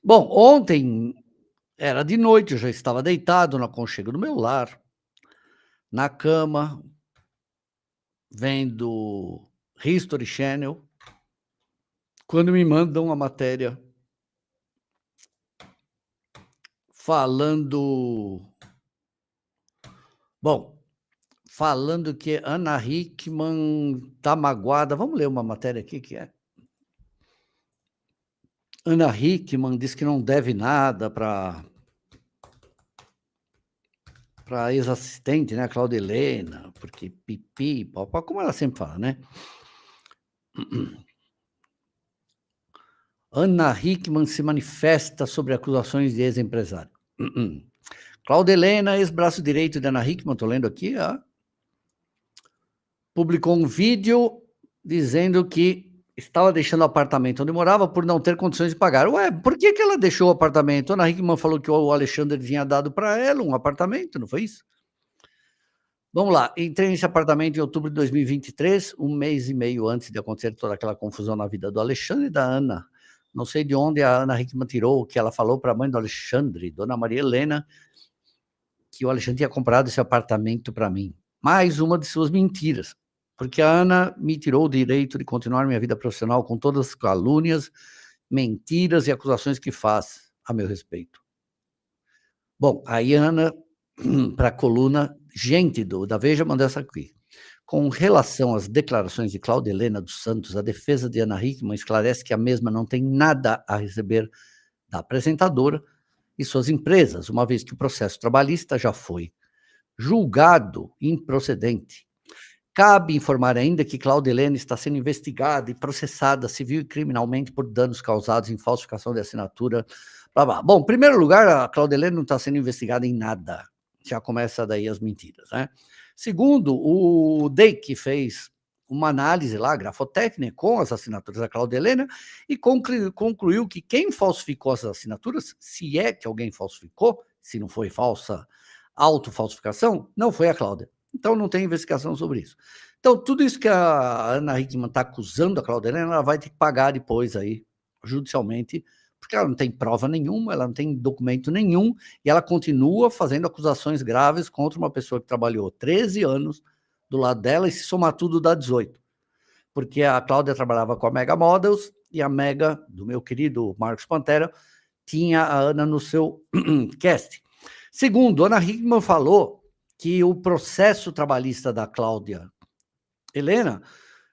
Bom, ontem era de noite, eu já estava deitado no aconchego do meu lar, na cama, vendo History Channel, quando me mandam uma matéria falando bom, falando que Ana Hickman tá magoada. Vamos ler uma matéria aqui que é: Ana Hickman diz que não deve nada para a ex-assistente, né, Cláudia Helena, porque pipi, papá, como ela sempre fala, né? Ana Hickman se manifesta sobre acusações de ex-empresário. Cláudia Helena, ex-braço direito de Ana Hickman, estou lendo aqui, publicou um vídeo dizendo que estava deixando o apartamento onde morava por não ter condições de pagar. Ué, por que ela deixou o apartamento? Ana Hickman falou que o Alexandre tinha dado para ela um apartamento, não foi isso? Vamos lá, entrei nesse apartamento em outubro de 2023, um mês e meio antes de acontecer toda aquela confusão na vida do Alexandre e da Ana. Não sei de onde a Ana Hickman tirou que ela falou para a mãe do Alexandre, Dona Maria Helena, que o Alexandre tinha comprado esse apartamento para mim. Mais uma de suas mentiras, porque a Ana me tirou o direito de continuar minha vida profissional com todas as calúnias, mentiras e acusações que faz a meu respeito. Bom, aí a Ana, para a coluna Gente da Veja, mandou essa aqui. Com relação às declarações de Cláudia Helena dos Santos, a defesa de Ana Hickman esclarece que a mesma não tem nada a receber da apresentadora e suas empresas, uma vez que o processo trabalhista já foi julgado improcedente. Cabe informar ainda que Cláudia Helena está sendo investigada e processada civil e criminalmente por danos causados em falsificação de assinatura. Blá, blá. Bom, em primeiro lugar, a Cláudia Helena não está sendo investigada em nada. Já começa daí as mentiras, né? Segundo, o DEIC fez uma análise lá, grafotécnica, com as assinaturas da Cláudia Helena e concluiu que quem falsificou essas assinaturas, se é que alguém falsificou, se não foi falsa autofalsificação, não foi a Cláudia. Então não tem investigação sobre isso. Então, tudo isso que a Ana Hickman está acusando a Cláudia Helena, ela vai ter que pagar depois aí, judicialmente, porque ela não tem prova nenhuma, ela não tem documento nenhum, e ela continua fazendo acusações graves contra uma pessoa que trabalhou 13 anos do lado dela, e se somar tudo dá 18. Porque a Cláudia trabalhava com a Mega Models, e a Mega, do meu querido Marcos Pantera, tinha a Ana no seu cast. Segundo, Ana Hickman falou que o processo trabalhista da Cláudia Helena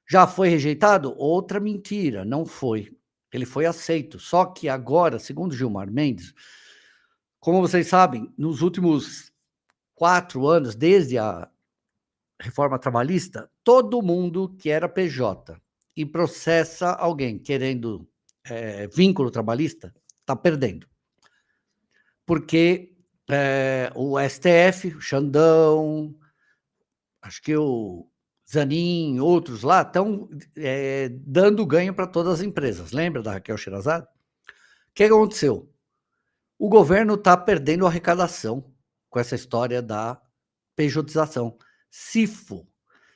já foi rejeitado. Outra mentira, não foi. Ele foi aceito. Só que agora, segundo Gilmar Mendes, como vocês sabem, nos últimos 4 anos, desde a reforma trabalhista, todo mundo que era PJ e processa alguém querendo vínculo trabalhista está perdendo. Porque o STF, o Xandão, acho que o Zanin, outros lá, estão dando ganho para todas as empresas. Lembra da Raquel Sherazade? O que aconteceu? O governo está perdendo arrecadação com essa história da pejotização. CIFO.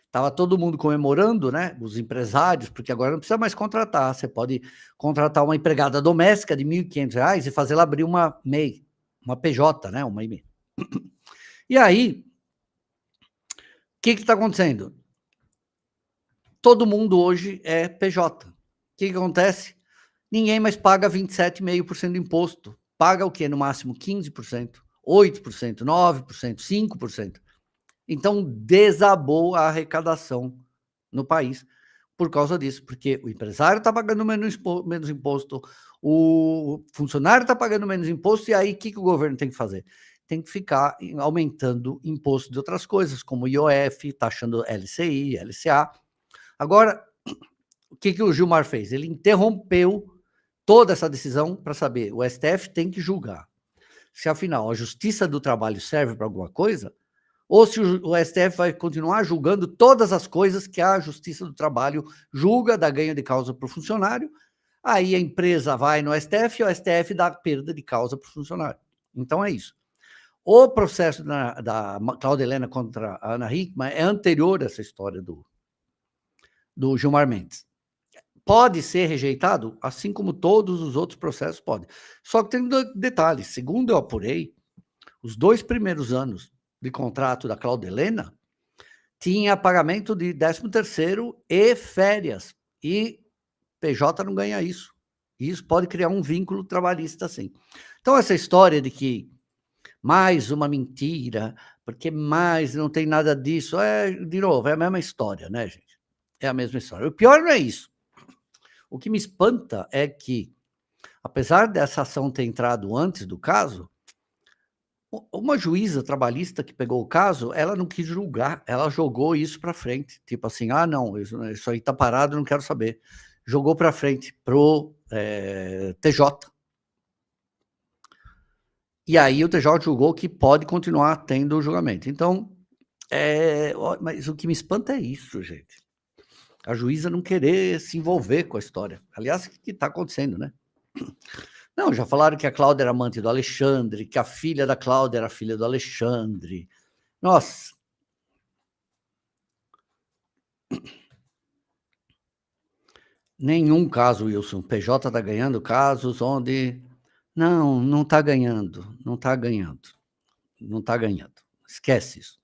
Estava todo mundo comemorando, né? Os empresários, porque agora não precisa mais contratar. Você pode contratar uma empregada doméstica de R$ 1.500 e fazer ela abrir uma MEI, uma PJ, né? Uma MEI. E aí, o que está acontecendo? Todo mundo hoje é PJ. O que acontece? Ninguém mais paga 27,5% de imposto. Paga o quê? No máximo 15%, 8%, 9%, 5%. Então, desabou a arrecadação no país por causa disso, porque o empresário está pagando menos imposto, o funcionário está pagando menos imposto, e aí o que o governo tem que fazer? Tem que ficar aumentando imposto de outras coisas, como IOF, taxando LCI, LCA. Agora, o que o Gilmar fez? Ele interrompeu toda essa decisão para saber, o STF tem que julgar se afinal a Justiça do Trabalho serve para alguma coisa, ou se o STF vai continuar julgando todas as coisas que a Justiça do Trabalho julga, dá ganho de causa para o funcionário, aí a empresa vai no STF e o STF dá perda de causa para o funcionário. Então é isso. O processo da Cláudia Helena contra a Ana Hickman é anterior a essa história do Gilmar Mendes. Pode ser rejeitado, assim como todos os outros processos podem. Só que tem detalhes, segundo eu apurei, os 2 primeiros anos de contrato da Cláudia Helena, tinha pagamento de 13º e férias, e PJ não ganha isso. E isso pode criar um vínculo trabalhista, sim. Então essa história de que mais uma mentira, porque mais não tem nada disso, de novo, é a mesma história, né, gente? É a mesma história. O pior não é isso. O que me espanta é que, apesar dessa ação ter entrado antes do caso, uma juíza trabalhista que pegou o caso, ela não quis julgar, ela jogou isso para frente, tipo assim, ah, não, isso aí está parado, não quero saber. Jogou para frente pro TJ. E aí o TJ julgou que pode continuar tendo o julgamento. Então, mas o que me espanta é isso, gente. A juíza não querer se envolver com a história. Aliás, o que está acontecendo, né? Não, já falaram que a Cláudia era amante do Alexandre, que a filha da Cláudia era filha do Alexandre. Nossa. Nenhum caso, Wilson. PJ está ganhando casos onde. Não está ganhando. Não está ganhando. Não está ganhando. Esquece isso.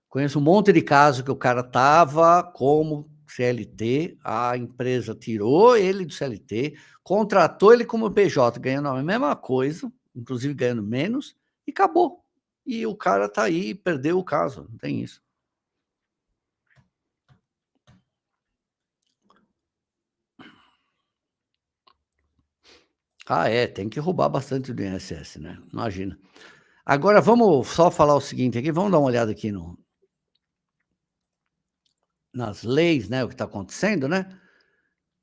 Conheço um monte de casos que o cara estava como CLT, a empresa tirou ele do CLT, contratou ele como PJ, ganhando a mesma coisa, inclusive ganhando menos, e acabou. E o cara está aí, perdeu o caso, não tem isso. Ah, tem que roubar bastante do INSS, né? Imagina. Agora vamos só falar o seguinte aqui, vamos dar uma olhada aqui nas leis, né, o que está acontecendo, né?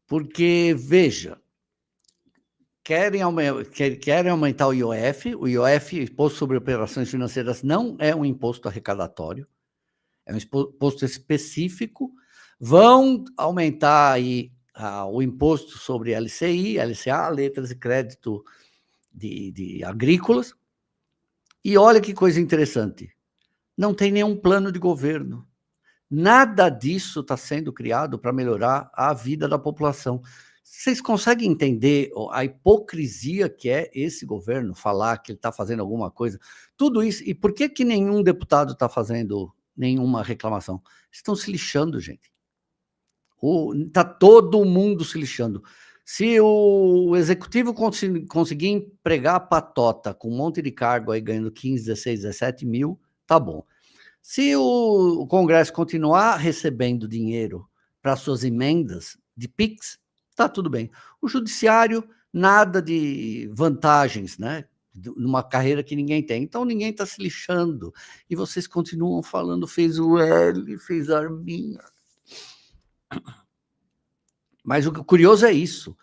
Porque, veja, querem aumentar o IOF. O IOF, Imposto sobre Operações Financeiras, não é um imposto arrecadatório, é um imposto específico. Vão aumentar aí o imposto sobre LCI, LCA, letras de crédito de agrícolas. E olha que coisa interessante, não tem nenhum plano de governo. Nada disso está sendo criado para melhorar a vida da população. Vocês conseguem entender a hipocrisia que é esse governo falar que ele está fazendo alguma coisa? Tudo isso. E por que nenhum deputado está fazendo nenhuma reclamação? Estão se lixando, gente. Está todo mundo se lixando. Se o executivo conseguir empregar a patota com um monte de cargo aí ganhando 15, 16, 17 mil, tá bom. Se o Congresso continuar recebendo dinheiro para suas emendas de PIX, está tudo bem. O Judiciário, nada de vantagens, né? Numa carreira que ninguém tem. Então, ninguém está se lixando. E vocês continuam falando, fez o L, fez a Arminha. Mas o curioso é isso.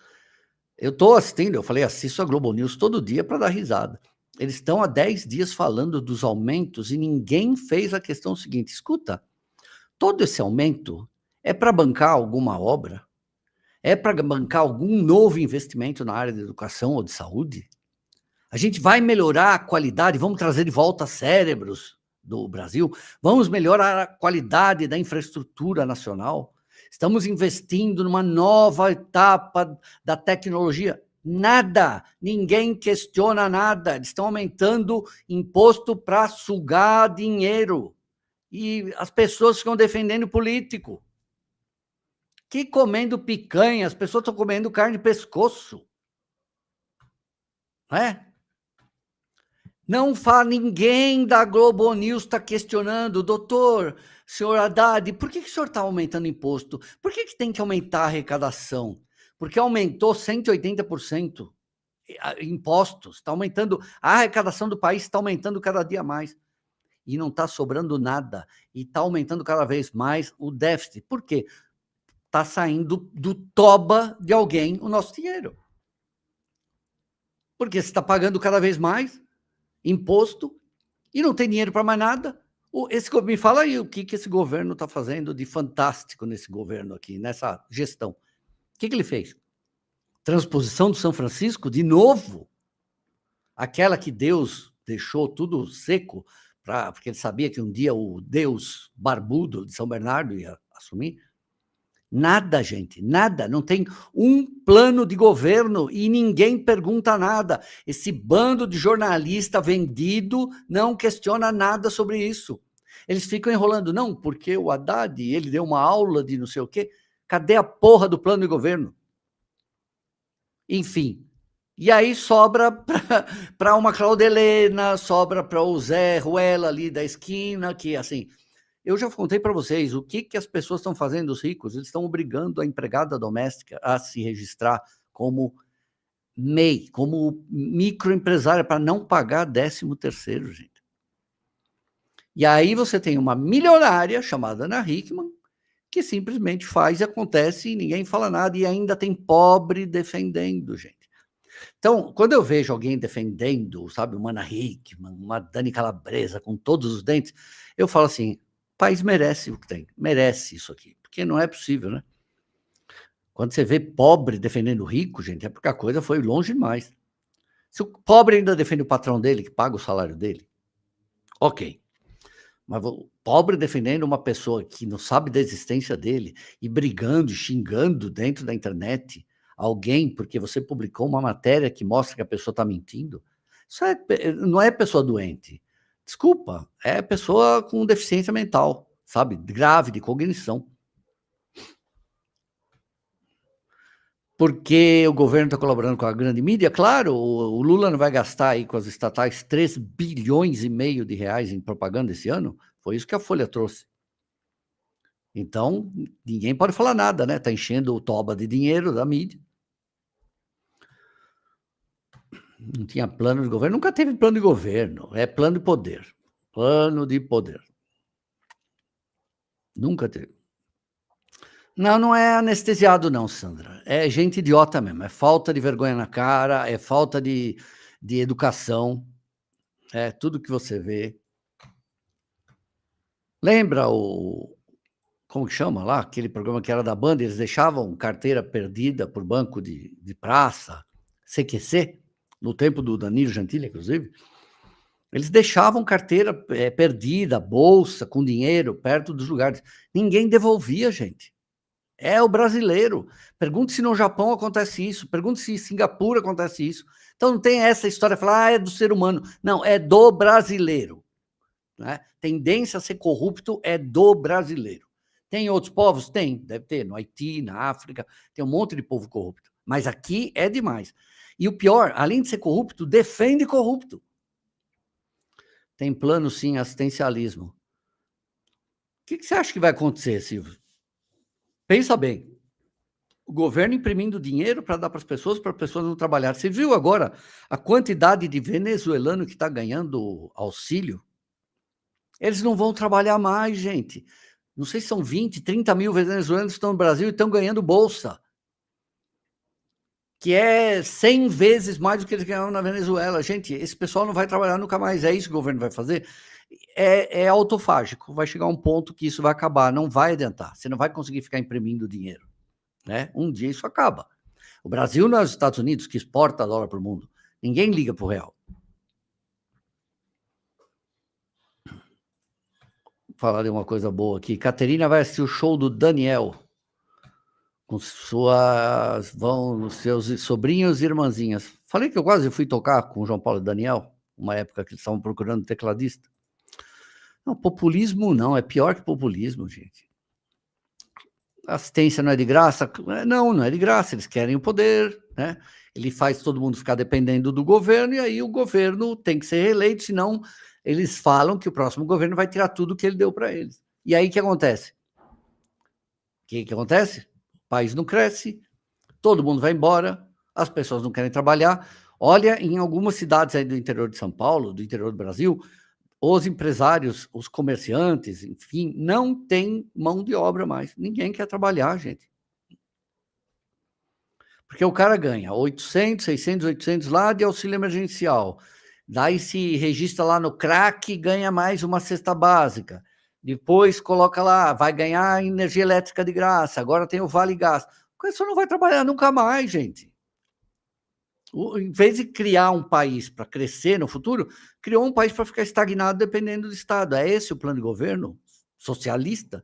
Eu estou assistindo, eu falei, assisto a Globo News todo dia para dar risada. Eles estão há 10 dias falando dos aumentos e ninguém fez a questão seguinte: escuta, todo esse aumento é para bancar alguma obra? É para bancar algum novo investimento na área de educação ou de saúde? A gente vai melhorar a qualidade, vamos trazer de volta cérebros do Brasil, vamos melhorar a qualidade da infraestrutura nacional, estamos investindo numa nova etapa da tecnologia. Nada, ninguém questiona nada, eles estão aumentando imposto para sugar dinheiro. E as pessoas ficam defendendo político. Que comendo picanha, as pessoas estão comendo carne de pescoço. Não é? Não fala, ninguém da Globo News está questionando, doutor, senhor Haddad, por que o senhor está aumentando imposto? Por que tem que aumentar a arrecadação? Porque aumentou 180% impostos, está aumentando, a arrecadação do país está aumentando cada dia mais. E não está sobrando nada, e está aumentando cada vez mais o déficit. Por quê? Está saindo do toba de alguém o nosso dinheiro. Porque você está pagando cada vez mais imposto e não tem dinheiro para mais nada. Me fala aí o que esse governo está fazendo de fantástico nesse governo aqui, nessa gestão. O que ele fez? Transposição do São Francisco, de novo? Aquela que Deus deixou tudo seco, porque ele sabia que um dia o Deus barbudo de São Bernardo ia assumir? Nada, gente, nada. Não tem um plano de governo e ninguém pergunta nada. Esse bando de jornalista vendido não questiona nada sobre isso. Eles ficam enrolando, não, porque o Haddad, ele deu uma aula de não sei o quê. Cadê a porra do plano de governo? Enfim. E aí sobra para uma Cláudia Helena, sobra para o Zé Ruela ali da esquina, que assim, eu já contei para vocês o que as pessoas estão fazendo, os ricos, eles estão obrigando a empregada doméstica a se registrar como MEI, como microempresária, para não pagar 13º, gente. E aí você tem uma milionária chamada Ana Hickman, que simplesmente faz e acontece e ninguém fala nada, e ainda tem pobre defendendo, gente. Então, quando eu vejo alguém defendendo, sabe, uma Ana Hickman, uma Dani Calabresa, com todos os dentes, eu falo assim, o país merece o que tem, merece isso aqui, porque não é possível, né? Quando você vê pobre defendendo o rico, gente, é porque a coisa foi longe demais. Se o pobre ainda defende o patrão dele, que paga o salário dele, ok. Mas o pobre defendendo uma pessoa que não sabe da existência dele e brigando, xingando dentro da internet alguém porque você publicou uma matéria que mostra que a pessoa está mentindo, isso não é pessoa doente. Desculpa, é pessoa com deficiência mental, sabe? Grave, de cognição. Porque o governo está colaborando com a grande mídia, claro, o Lula não vai gastar aí com as estatais 3,5 bilhões de reais em propaganda esse ano, foi isso que a Folha trouxe. Então, ninguém pode falar nada, né? Está enchendo o toba de dinheiro da mídia. Não tinha plano de governo, nunca teve plano de governo, é plano de poder. Plano de poder. Nunca teve. Não, não é anestesiado não, Sandra. É gente idiota mesmo, é falta de vergonha na cara, é falta de educação, é tudo que você vê. Lembra como que chama lá, aquele programa que era da Band, eles deixavam carteira perdida por banco de praça, CQC, no tempo do Danilo Gentili, inclusive, eles deixavam carteira perdida, bolsa, com dinheiro, perto dos lugares. Ninguém devolvia, gente. É o brasileiro. Pergunte se no Japão acontece isso, pergunte se em Singapura acontece isso. Então não tem essa história de falar, é do ser humano. Não, é do brasileiro. Né? Tendência a ser corrupto é do brasileiro. Tem outros povos? Tem, deve ter, no Haiti, na África, tem um monte de povo corrupto. Mas aqui é demais. E o pior, além de ser corrupto, defende corrupto. Tem plano, sim, assistencialismo. O que você acha que vai acontecer, Silvio? Pensa bem. O governo imprimindo dinheiro para dar para as pessoas não trabalharem. Você viu agora a quantidade de venezuelano que está ganhando auxílio? Eles não vão trabalhar mais, gente. Não sei se são 20, 30 mil venezuelanos que estão no Brasil e estão ganhando bolsa, que é 100 vezes mais do que eles ganhavam na Venezuela. Gente, esse pessoal não vai trabalhar nunca mais. É isso que o governo vai fazer? É autofágico. Vai chegar um ponto que isso vai acabar. Não vai adiantar. Você não vai conseguir ficar imprimindo dinheiro. Né? Um dia isso acaba. O Brasil não é os Estados Unidos, que exporta dólar para o mundo. Ninguém liga para o real. Vou falar de uma coisa boa aqui. Caterina vai assistir o show do Daniel com os seus sobrinhos e irmãzinhas. Falei que eu quase fui tocar com o João Paulo e Daniel, uma época que eles estavam procurando tecladista. Não, populismo não, é pior que populismo, gente. Assistência não é de graça? Não é de graça, eles querem o poder, né? Ele faz todo mundo ficar dependendo do governo, e aí o governo tem que ser reeleito, senão eles falam que o próximo governo vai tirar tudo que ele deu para eles. E aí o que acontece? O que acontece? O país não cresce, todo mundo vai embora, as pessoas não querem trabalhar. Olha, em algumas cidades aí do interior de São Paulo, do interior do Brasil, os empresários, os comerciantes, enfim, não tem mão de obra mais. Ninguém quer trabalhar, gente. Porque o cara ganha 800, 600, 800 lá de auxílio emergencial. Daí se registra lá no CRAC e ganha mais uma cesta básica. Depois coloca lá, vai ganhar energia elétrica de graça. Agora tem o Vale Gás. O pessoal não vai trabalhar nunca mais, gente. Em vez de criar um país para crescer no futuro, criou um país para ficar estagnado dependendo do Estado. É esse o plano de governo socialista?